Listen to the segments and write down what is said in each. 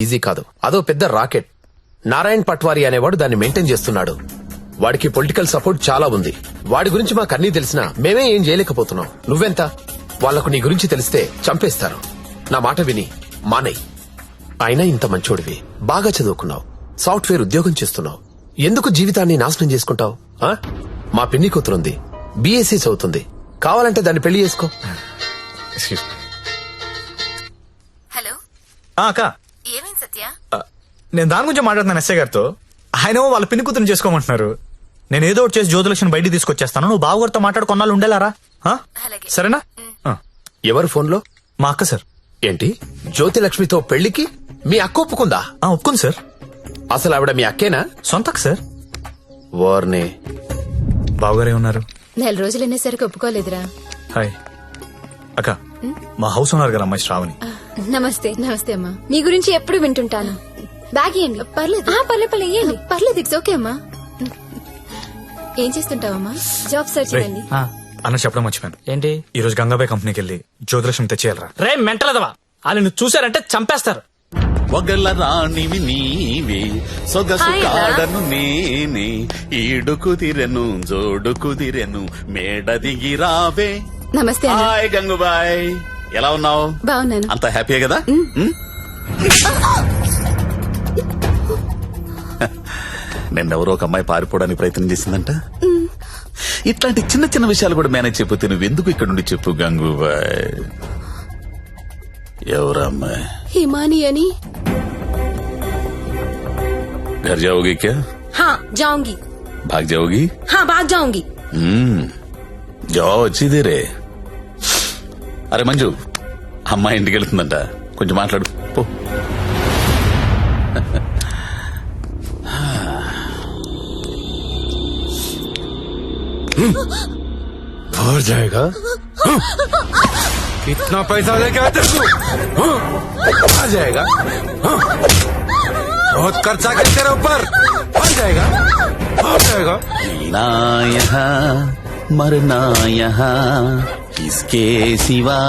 Easy కాదు. అదో పెద్ద రాకెట్. నారాయణ్ పట్వారీ అనేవాడు దాన్ని మెయింటైన్ చేస్తున్నాడు. వాడికి పొలిటికల్ సపోర్ట్ చాలా ఉంది. వాడి గురించి మాకు అన్నీ తెలిసినా మేమే ఏం చేయలేకపోతున్నాం. నువ్వెంత? వాళ్లకు నీ గురించి తెలిస్తే చంపేస్తారు. నా మాట విని మానేయ్. అయినా ఇంత మంచోడివి, బాగా చదువుకున్నావు, సాఫ్ట్వేర్ ఉద్యోగం చేస్తున్నావు, ఎందుకు జీవితాన్ని నాశనం చేసుకుంటావు? మా పిన్ని కూతురుంది, బీఎస్సీ చదువుతుంది, కావాలంటే దాన్ని పెళ్లి చేసుకో. హలో అక్క, ఏమైంది సత్య? నేను దాని గురించి మాట్లాడుతున్నాను ఎస్ఐ గారితో. ఆయన వాళ్ళ పిన్ని కూతురు చేసుకోమంటున్నారు. నేను ఏదో ఒకటి చేసి జ్యోతిలక్ష్మి బయటికి తీసుకొచ్చేస్తాను. నువ్వు బావగారితో మాట్లాడు, కొన్నాళ్ళు ఉండేలారా? అలాగే. సరేనా? ఎవరు ఫోన్లో? మా అక్క సార్. ఏంటి, జ్యోతిలక్ష్మితో పెళ్లికి మీ అక్క ఒప్పుకుందా? ఒప్పుకుంది సార్. అసలు ఆవిడ మీ అక్కేనా? సొంత అక్క సార్. వార్నే. బావగారే ఉన్నారు. 4 రోజులు అనేసరికి ఒప్పుకోలేదురా. హాయ్ అక్క, మా హౌస్ ఓనర్ గారు అమ్మాయి శ్రావణి. నమస్తే. నమస్తే అమ్మా. మీ గురించి ఎప్పుడు వింటుంటాను. బ్యాగ్ ఇవ్వండి. పర్లేదు పర్లేదు ఇవ్వండి. పర్లేదు, ఇట్స్ ఓకే అమ్మా. ఏం చేస్తుంటావమ్మా? జాబ్ సర్చ్ రేయ్, చేయండి. అన్న చెప్పడం మర్చిపోయాను. ఏంటి? ఈ రోజు గంగాబాయ్ కంపెనీకి వెళ్ళి జ్యోతిలక్ష్మి తెచ్చేయాలరా. రే మెంటలదవా, వాళ్ళు నువ్వు చూసారంటే చంపేస్తారు. ఒగల రాణివి నీవే, సొగసు కాడను నేనే, ఈడు కుదిరెను జోడు కుదిరెను, మేడ దిగి రావే. నమస్తే అన్న. హాయ్ గంగుబాయ్, ఎలా ఉన్నావు? బాగున్నాను. అంత హ్యాపీయే కదా? నిన్నెవరో ఒక అమ్మాయి పారిపోవడానికి ప్రయత్నం చేసిందంట. ఇట్లాంటి చిన్న చిన్న విషయాలు కూడా మేనేజ్ చెప్పితే నువ్వెందుకు ఇక్కడ నుండి చెప్పు గంగుబాయ్. ఎవరా అమ్మాయి? హిమాని అని. घर जाओगी क्या? हाँ जाऊंगी. भाग जाओगी? हाँ भाग जाऊंगी. जाओ अच्छी देरे. అరే మంజు, అమ్మాయి ఇంటికి వెళ్తుందంట, కొంచెం మాట్లాడు పో. और जाएगा? कितना पैसा लेके आते तू? आ जाएगा? बहुत खर्चा कर तेरे ऊपर. आ जाएगा? आ जाएगा? जीना यहाँ मरना यहाँ, इसके सिवा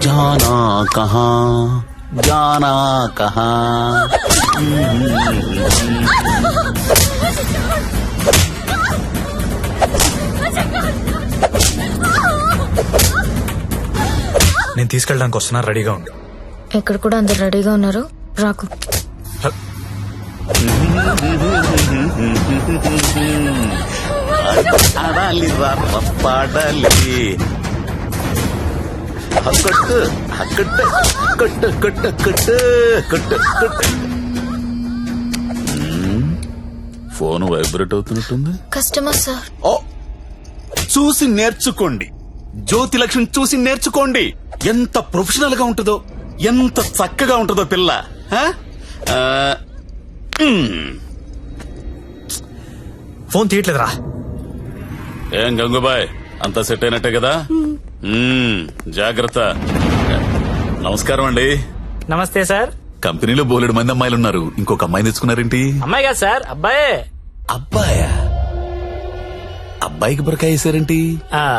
जाना कहाँ, जाना कहाँ. నేను తీసుకెళ్ళడానికి వస్తున్నా, రెడీగా ఉండు. ఇక్కడ కూడా అందరు రెడీగా ఉన్నారు, రాకు. ఆడాలి పాడాలి, కొట్టు కొట్టు కొట్టు కొట్టు కొట్టు కొట్టు కొట్టు. ఫోన్ వైబ్రేట్ అవుతున్నట్టుంది. Customer sir. ఓ, చూసి నేర్చుకోండి, జ్యోతిలక్ష్మి చూసి నేర్చుకోండి. ఎంత ప్రొఫెషనల్ గా ఉంటుందో, ఎంత చక్కగా ఉంటుందో పిల్ల. ఫోన్ తీయట్లేదురా. ఏం గంగుబాయ్, అంతా సెట్ అయినట్టే కదా? జాగ్రత్త. నమస్కారం అండి. నమస్తే సార్. కంపెనీలో బోలెడు మంది అమ్మాయిలు ఉన్నారు, ఇంకొక అమ్మాయిని తెచ్చుకున్నారేంటి? అమ్మాయి కాదు సార్, అబ్బాయే. అబ్బాయా? అబ్బాయికి బురకాయ వేసారేంటి?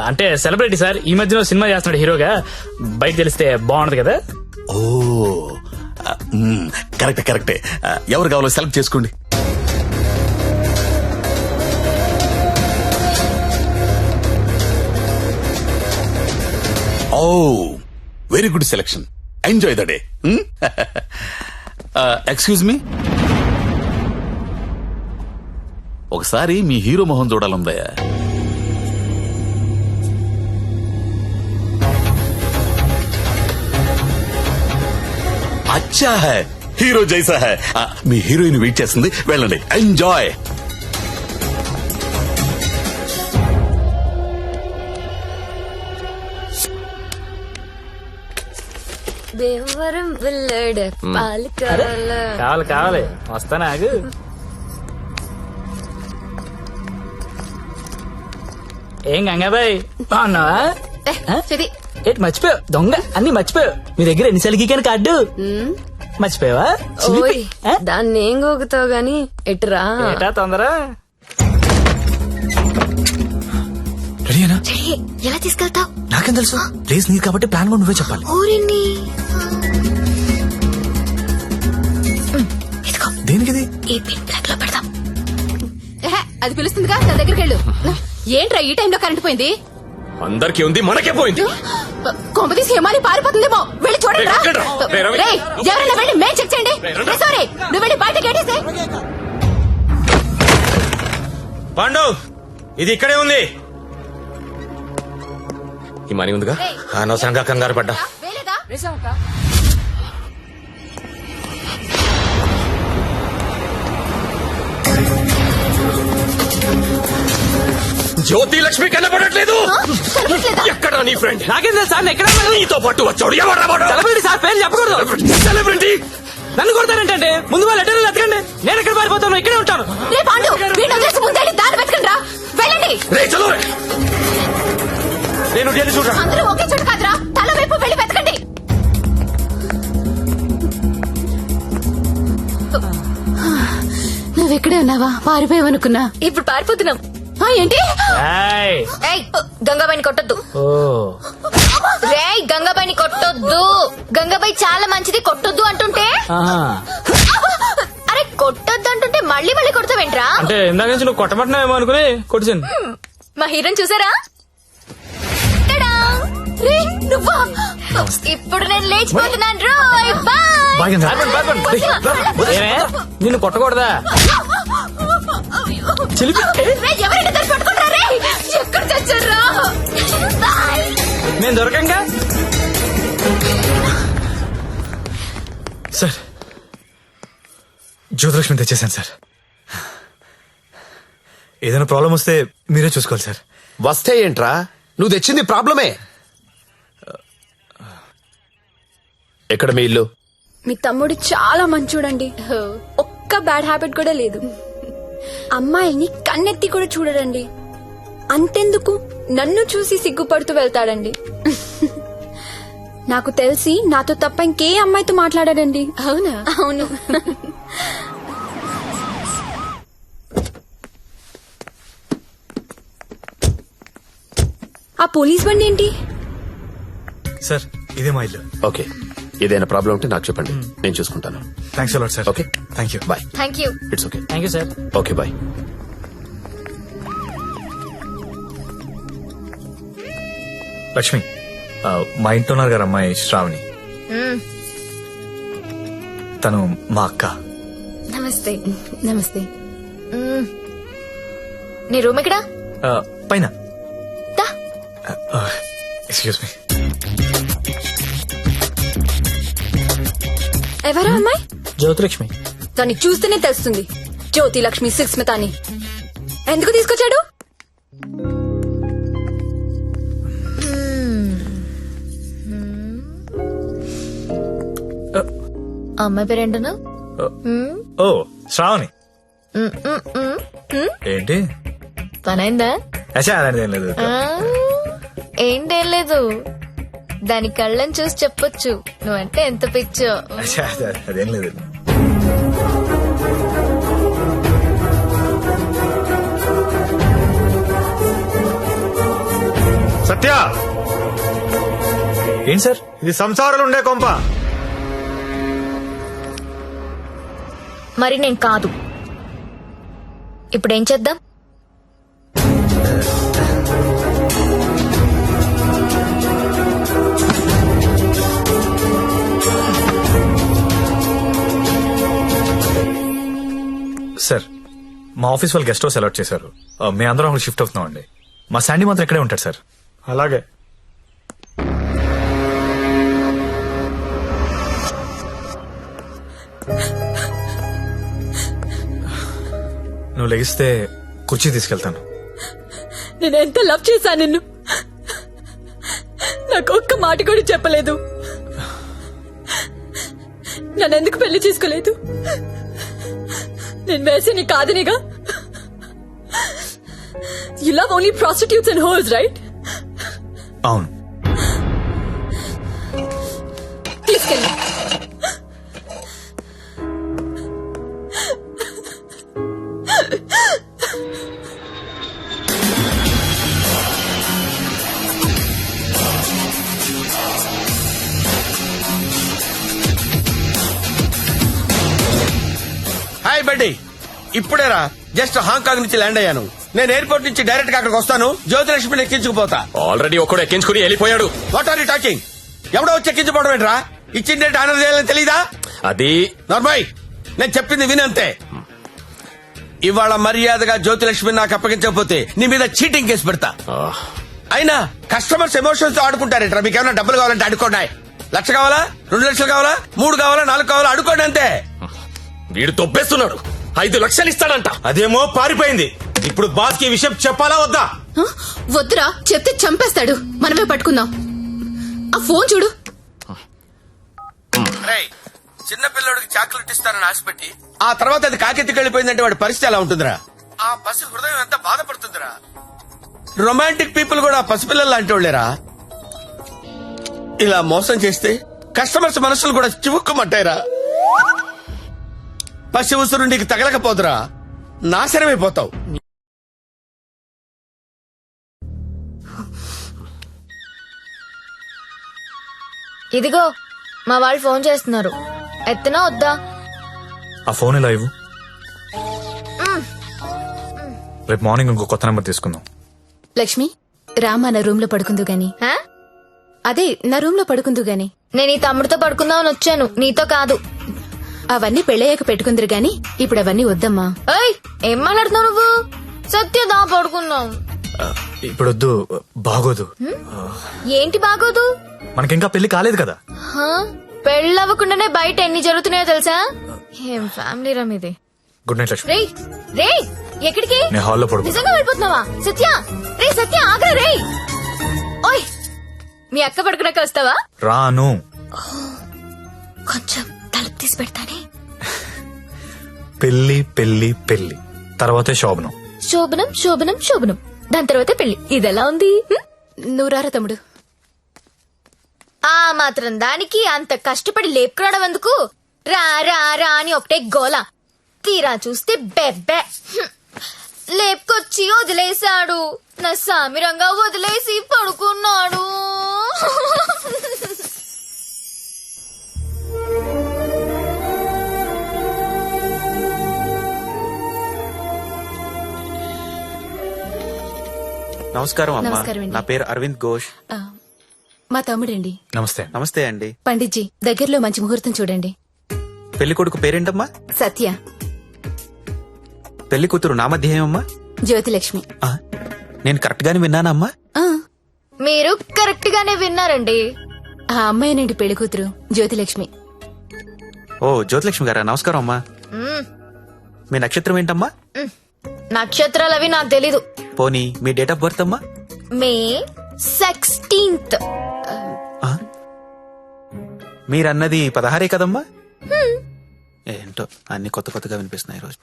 అంటే సెలబ్రిటీ సార్, ఈ మధ్యలో సినిమా చేస్తున్నాడు హీరోగా, బయట తెలిస్తే బాగుంటది కదా. ఓ కరెక్టే కరెక్టే. ఎవరు కావాలో సెలెక్ట్ చేసుకోండి. Oh very good selection, enjoy the day. Excuse me, ఒకసారి మీ హీరో మొహం చూడాలందయ్యా. అచ్చా హై, హీరో జైసా హై. మీ హీరోయిన్ వెయిట్ చేస్తుంది, వెళ్ళండి, ఎంజాయ్. దేవరం వెళ్ళాడు పాలకాల. కావాలి కావాలి, వస్తానా ఆగు. ఏం గంగాబాయ్ బాగున్నావా? ఏంటి మర్చిపోయావు? దొంగ అన్ని మర్చిపోయావు. మీ దగ్గర ఎన్నిసార్లు గీకాను కార్డు మర్చిపోయావా? దాన్ని ఏం గోగుతావు గాని ఎటురా. ఏటా తొందర? రెడీనా? ఎలా తీసుకెళ్తావు? నాకేం తెలుసు, ప్లేస్ నీది కాబట్టి ప్లాన్ కూడా నువ్వే చెప్పాలి. ఊరిని పిన్ బ్లాక్ లో పెడదాం. అది పిలుస్తుందిగా నా దగ్గరికి వెళ్ళు. ఏంట్రా ఈ టైంలో కరెంట్ పోయింది? అందరికీ ఉంది, మనకే పోయింది. కొంపతీసి హిమాలి పారిపోతుందేమో, వెళ్ళి చూడండి రా. రేయ్, రేయ్, రవి. రేయ్, ఎవరైనా వెళ్ళి మేం చెక్ చేయండి. రేయ్, సారీ, నువ్వు వెళ్ళి బయట గేటేసే. పాండు ఇది ఇక్కడే ఉంది. ఈ మనీ ఉందిగా. అనవసరంగా కంగారు పడ్డా. వేలేదా? జ్యోతి లక్ష్మి కనపడట్లేదు. కనిపించలేదా? ఎక్కడ నీ ఫ్రెండ్? నాకేం తెలుసు సార్, ఎక్కడ నీతో పాటు వచ్చాడు ఎవరు? సెలబ్రిటీ సార్, పేరు చెప్పకూడదు. సెలబ్రిటీ నన్ను కొడతానంటే ముందు వాళ్ళ లెటర్లు ఎత్తకండి. నేను ఎక్కడ పారిపోతాను, ఇక్కడే ఉంటాను. రే పాండు, వీడిని వదిలేసి ముందే దారి వెతకండి రా. వెళ్ళండి. రే చలో. నేను చూడరా. అందరూ ఒకే చోటు కాదురా, తల వైపు వెళ్ళి వెతకండి. నువ్వెక్కడే ఉన్నావా? పారిపోయావనుకున్నా. ఇప్పుడు పారిపోతున్నాం. ఏంటి? ఏయ్. ఏయ్ గంగాబాయిని కొట్టొద్దు. ఓ రేయ్ గంగాబాయిని కొట్టొద్దు. గంగాబాయి చాలా మంచిది, కొట్టొద్దు అంటుంటే. ఆహా. అరే కొట్టొద్దు అంటుంటే మళ్ళీ మళ్ళీ కొడతావేంట్రా? అంటే ఇందాక నుంచి నువ్వు కొట్టబట్టినావేమో అనుకుని కొట్టింది. మా హీరోని చూసారా? టడా! రే, నువ్వా? ఇప్పుడు నేను లేచిపోతున్నాను రోయ్. బాయ్. బాగా ఏమే నిన్ను కొట్టకూడదా? చిలిపి. రే, ఎవరైనా దాన్ని పట్టుకుంటారా? రే, ఎక్కడ చచ్చారా? బాయ్. నేను దొరకంగా. సార్ జ్యోతిలక్ష్మి తెచ్చేసాను సార్. ఏదైనా ప్రాబ్లం వస్తే మీరే చూసుకోవాలి సార్. వస్తే ఏంట్రా, నువ్వు తెచ్చింది ప్రాబ్లమే. ఎక్కడ మీ ఇల్లు? మీ తమ్ముడు చాలా మంచోడండి. ఒక్క బ్యాడ్ హ్యాబిట్ కూడా లేదు. అమ్మాయిని కన్నెత్తి కూడా చూడడండి. అంతెందుకు నన్ను చూసి సిగ్గుపడుతూ వెళ్తాడండి. నాకు తెలిసి నాతో తప్ప ఇంకే అమ్మాయితో మాట్లాడాడండి. అవునా? అవును. ఆ పోలీస్ బండి ఏంటి? సార్ ఇదే మా ఇల్లు. ఓకే, ఏదైనా ప్రాబ్లం ఉంటే నాకు చెప్పండి, నేను చూసుకుంటాను. Thanks a lot sir. Okay, thank you. Bye. Thank you. It's okay. Thank you sir. Okay bye. Lakshmi మా ఇంట్లో ఉన్నారు గారు అమ్మాయి శ్రావణి. తను మా అక్క. నమస్తే. నమస్తే. నీ రూమ్ ఎక్కడా? పైన. దా. Excuse me. ఎవరా అమ్మాయి? జ్యోతిలక్ష్మి. దాన్ని చూస్తేనే తెలుస్తుంది, జ్యోతి లక్ష్మి సుస్మిత అని. ఎందుకు తీసుకొచ్చాడు? అమ్మాయి పేరేంటను? ఓ శ్రావణి. ఏంటి? పనైందా? అచ్చా అలాంటిది ఏం లేదు. ఏంటేం లేదు, దాని కళ్ళని చూసి చెప్పొచ్చు నువ్వంటే ఎంత పిచ్చో. అచ్చా అదేం లేదు. సత్య, ఏంటి సార్? ఇది సంసారాలు ఉండే కొంప. మరి నేను కాదు. ఇప్పుడేం చేద్దాం? సార్ మా ఆఫీస్ వాళ్ళు గెస్ట్ హౌస్ అలాట్ చేశారు. మేము అందరం అక్కడ షిఫ్ట్ అవుతున్నాం అండి. మా శాండీ మాత్రం ఇక్కడే ఉంటాడు సార్. అలాగే. నువ్వు లెగిస్తే కుర్చీ తీసుకెళ్తాను. నేను ఎంత లవ్ చేశాను నిన్ను, నాకు ఒక్క మాట కూడా చెప్పలేదు. నన్నెందుకు పెళ్లి చేసుకోలేదు? నేను వేసి నీ కాదనిగా. You love only prostitutes and hoes, right? అవును. తీసుకెళ్ళి. హాయ్ బడ్డీ, ఇప్పుడేరా జస్ట్ హాంకాంగ్ నుంచి ల్యాండ్ అయ్యాను. నేను ఎయిర్పోర్ట్ నుంచి డైరెక్ట్ గా అక్కడికి వస్తాను. జ్యోతిలక్ష్మిని ఎక్కించుకుపోతా. ఆల్రెడీ ఒకడు ఎక్కించుకుని వెళ్ళిపోయాడు. What are you talking? ఎవడో వచ్చి ఎక్కించుకోవడం ఏంట్రా? ఇచ్చిన డేట్ ఆనర్ చేయాలని తెలీదా? అది నార్మల్, నేను చెప్పింది వినంతే. ఇవాళ మర్యాదగా జ్యోతిలక్ష్మిని నాకు అప్పగించకపోతే నీ మీద చీటింగ్ కేసు పెడతా. అయినా కస్టమర్స్ ఎమోషన్స్ తో ఆడుకుంటారేంట్రా? మీకు ఏమైనా డబ్బులు కావాలంటే అడుకోండి. 1,00,000 కావాలా, 2 లక్షలు కావాలా, 3 కావాలా, 4 కావాలా, అడుకోండి అంతే. వీడు తొప్పేస్తున్నాడు. 5 లక్షలు ఇస్తాడంట. అదేమో పారిపోయింది. ఇప్పుడు బాస్ కి విషయం చెప్పాలా వద్దా? వద్దురా, చెప్తే చంపేస్తాడు. మనమే పట్టుకుందాం. ఆ ఫోన్ చూడు. రేయ్, చిన్న పిల్లడికి చాక్లెట్ ఇస్తానని ఆశపెట్టి ఆ తర్వాత అది కాకెత్తికి వెళ్ళిపోయిందంటే వాడి పరిస్థితి ఎలా ఉంటుందిరా? ఆ పసి హృదయం ఎంత బాధపడుతుందిరా? రొమాంటిక్ పీపుల్ కూడా పసిపిల్లలు లాంటి వాళ్ళేరా. ఇలా మోసం చేస్తే కస్టమర్స్ మనసులు కూడా చివుక్కుమంటాయిరా. పసి ఉసురు నీకు తగలకపోదురా, నాశనమైపోతావు. ఇదిగో మా వాళ్ళు ఫోన్ చేస్తున్నారు. ఎత్తనా వద్దా? ఆ ఫోన్ ఎలా ఇవ్వు. రేపు మార్నింగ్ ఇంకో కొత్త నెంబర్ తీసుకుందాం. లక్ష్మి, రామా నా రూమ్ లో పడుకుందు గాని. హా? అదే నా రూమ్ లో పడుకుందు గాని. నేను ఈ తమ్ముడితో పడుకుందామని వచ్చాను, నీతో కాదు. అవన్నీ పెళ్ళయ్యాక పెట్టుకుందరు గాని ఇప్పుడు అవన్నీ వద్దమ్మా. ఏయ్, ఏం మాట్లాడుతున్నావు నువ్వు? సత్యదా పడుకుందాం. ఇప్పుడు వద్దు, బాగోదు. ఏంటి బాగోదు? మనకింకా పెళ్లి కాలేదు కదా. హా? పెళ్ళవ్వకుండానే బయట ఎన్ని జరుగుతున్నాయో తెలుసా? ఏం ఫ్యామిలీ రమ్ ఇది. Good night Lakshmi. రేయ్ రేయ్, ఎక్కడికి? నేను హాల్లో పడుకో. నిజంగా వెళ్ళిపోతున్నావా? సత్య, రే సత్య, ఆగ్రా రేయ్. ఓయ్, మీ అక్క పడుకున్నాక వస్తావా? రాను. కొంచెం తలుపు తీసి పెడతానే. పెళ్లి పెళ్లి పెళ్లి తర్వాతే శోభనం. శోభనం శోభనం శోభనం, దాని తర్వాత పెళ్లి. ఇదెలా ఉంది? నువ్వు రారా తమ్ముడు. ఆ మాత్రం దానికి అంత కష్టపడి లేపుకురావడం ఎందుకు? రా రా రా అని ఒకటే గోల. తీరా చూస్తే బెబ్బే. లేపుకొచ్చి వదిలేశాడు. నా సామిరంగా వదిలేసి పడుకున్నాడు. నమస్కారం అమ్మా. నమస్కారం అండి. నా పేరు అరవింద్ ఘోష్. మా తమ్ముడండి. నమస్తే. నమస్తే అండి. పండిట్జీ, దగ్గరలో మంచి ముహూర్తం చూడండి. పెళ్లి కొడుకు పేరేంటమ్మా? సత్య. పెళ్లి కూతురు నామధ్యేయమ్మా? జ్యోతిలక్ష్మి. నేను కరెక్ట్ గానే విన్నానమ్మా? ఆ, మీరు కరెక్ట్ గానే విన్నారండి. ఆ అమ్మాయినండి పెళ్లి కూతురు జ్యోతిలక్ష్మి. ఓ జ్యోతిలక్ష్మి గారా, నమస్కారం అమ్మా. మీ నక్షత్రం ఏంటమ్మా? నక్షత్రాలు అవి నాకు తెలీదు. పోనీ మీ డేట్ ఆఫ్ బర్త్ అమ్మా? మే 16th. మీరన్నది 16 కదమ్మా? ఏంటో అన్ని కొత్త కొత్తగా వినిపిస్తున్నాయి ఈరోజు.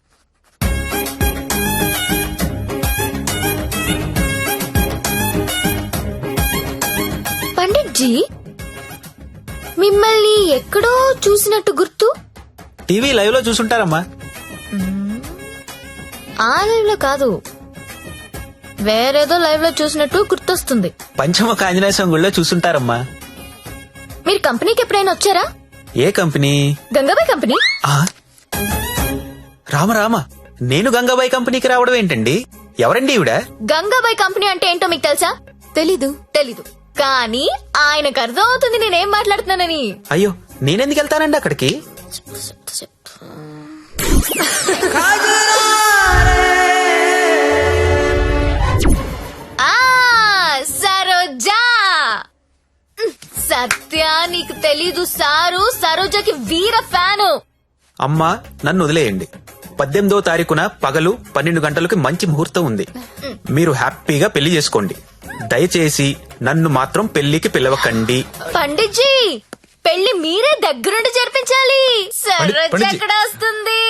పండిట్జీ, మిమ్మల్ని ఎక్కడో చూసినట్టు గుర్తు. టీవీ లైవ్ లో చూసుంటారమ్మా. ఆ లైవ్ లో కాదు, వేరేదో లైవ్ లో చూసినట్టు గుర్తొస్తుంది. పంచముఖ ఆంజనేయ స్వామి గుళ్ళో చూసుంటారమ్మా. మీరు కంపెనీకి ఎప్పుడైనా వచ్చారా? ఏ కంపెనీ? గంగాబాయ్ కంపెనీ. రామ రామ, నేను గంగాబాయి కంపెనీకి రావడం ఏంటండి? ఎవరండి ఈవిడ? గంగాబాయ్ కంపెనీ అంటే ఏంటో మీకు తెలుసా? తెలీదు. తెలీదు, కానీ ఆయనకు అర్థం అవుతుంది నేనేం మాట్లాడుతున్నానని. అయ్యో, నేనెందుకు వెళ్తానండి అక్కడికి? సరోజా. సత్య, నీకు తెలీదు, సారు సరోజకి వీర ఫ్యాను. అమ్మా, నన్ను వదిలేయండి. 18వ తారీఖున పగలు 12 గంటలకి మంచి ముహూర్తం ఉంది. మీరు హ్యాపీగా పెళ్లి చేసుకోండి. దయచేసి నన్ను మాత్రం పెళ్లికి పిలవకండి. పండిట్జీ, పెళ్లి మీరే దగ్గరుండి జరిపించాలి. సరోజ పండిట్జీ. ఎక్కడ వస్తుంది?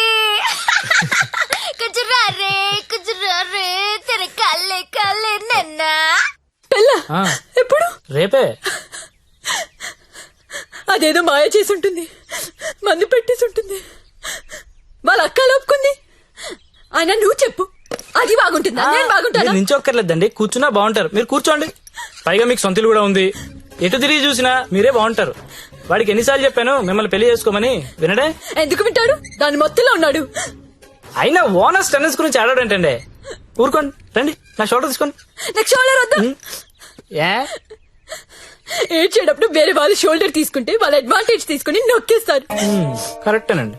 కుజురారే కుజురారే తెర కల్లే కల్లే నన్నా. ఎప్పుడు? రేపే. అదేదో మాయ చేసి ఉంటుంది, మందు పెట్టేసి ఉంటుంది. వాళ్ళ అక్క లోపుకుంది. అయినా నువ్వు చెప్పు, అది బాగుంటుందా? నేను బాగుంటానా? మీరు నించొక్కర్లేదండి, కూర్చున్నా బాగుంటారు. మీరు కూర్చోండి. పైగా మీకు సొంతలు కూడా ఉంది. ఎటు తిరిగి చూసినా మీరే బాగుంటారు. వాడికి ఎన్నిసార్లు చెప్పాను మిమ్మల్ని పెళ్లి చేసుకోమని, వినడే? ఎందుకు వింటాడు? దాని మొత్తంలో ఉన్నాడు. అయినా ఓనర్స్ టెన్నిస్ గురించి ఆడాడంటండి. ఊరుకోండి, రండి నా షోల్డర్ తీసుకోండి. నాకు షోల్డర్ వద్దా? ఏ ఏడ్చేటప్పుడు వేరే వాళ్ళు షోల్డర్ తీసుకుంటే వాళ్ళ అడ్వాంటేజ్ తీసుకుని నొక్కేస్తారు. కరెక్టేనండి.